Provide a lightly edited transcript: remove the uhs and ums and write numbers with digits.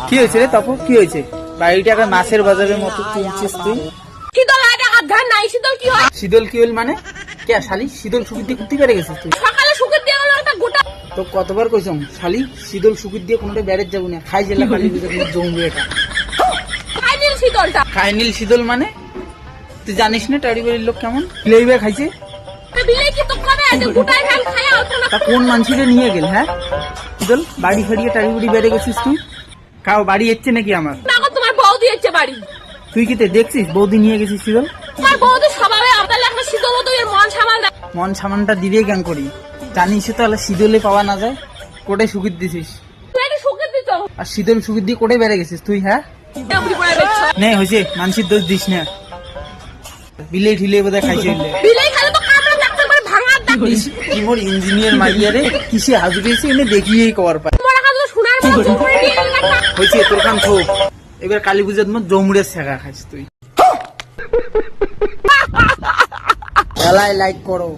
কি হয়েছে রে তপু, কি হয়েছে? বাড়িটাকে মাছের বাজারের মতো তুলছিস তুই। শীতল আগে আধা নাই, শীতল কি হয়? শীতল কি হল মানে? কে শালি শীতল সুকির দিয়ে কুত্তি বেড়ে গেছিস তুই? সকালে শুকে দিয়ে গেল একটা গোটা। তো কতবার কইছম শালি শীতল সুকির দিয়ে কোনোটা বেড়ে যাবো না, খাই জেলা কালি জমবে এটা। খাইনিল শীতলটা। খাইনিল শীতল মানে? তুই জানিস না টাড়ি বাড়ির লোক কেমন লেইবে খাইছে? বিলে কি তো খাবে, আজ গোটাই খান খায় অল্প না। তা কোন মানুষের নিয়ে গেল? হ্যাঁ শীতল বাড়ি ফাড়িয়ে টাড়ি বুড়ি বেড়ে গেছিস তুই? কাও বাড়ি এসছে নাকি আমার? না গো, তোমার বৌদি হচ্ছে বাড়ি। তুই কি দেখছিস বৌদি নিয়ে গেছিস শীতল? তোমার বৌদি স্বভাবে আপনার একটা শীতল মতো এর মন সামান দেয়। মন সামানটা দিবে কেন করি? জানিস তো তাহলে শীতলে পাওয়া না যায়। কোটে সুকির দিছিস তুই একটু শুকে দিত। আর শীতল সুকির দিয়ে কোটে বেড়ে গেছিস তুই? হ্যাঁ ডাবলি পড়া বেচ্ছ। নে হয়েছে, মানসির দোষ দিস না। বিলে ঠিলে বোধহয় খাইছে। বিলে খালে তো কামড়া ডাক্তার করে ভাঙা ডাক্তার। কি মোর ইঞ্জিনিয়ার মাইয়ারে কিসে হাজুরেছে এনে দেখিয়েই কবার পায়। তোমার কাছে সোনার মতো চুমড়ে নিয়ে এলাম। হয়েছে তোর কান থোক। এবার কালী পূজার মধ্যে জমুড়ের শেখা খাইস তুই। লাইক করো।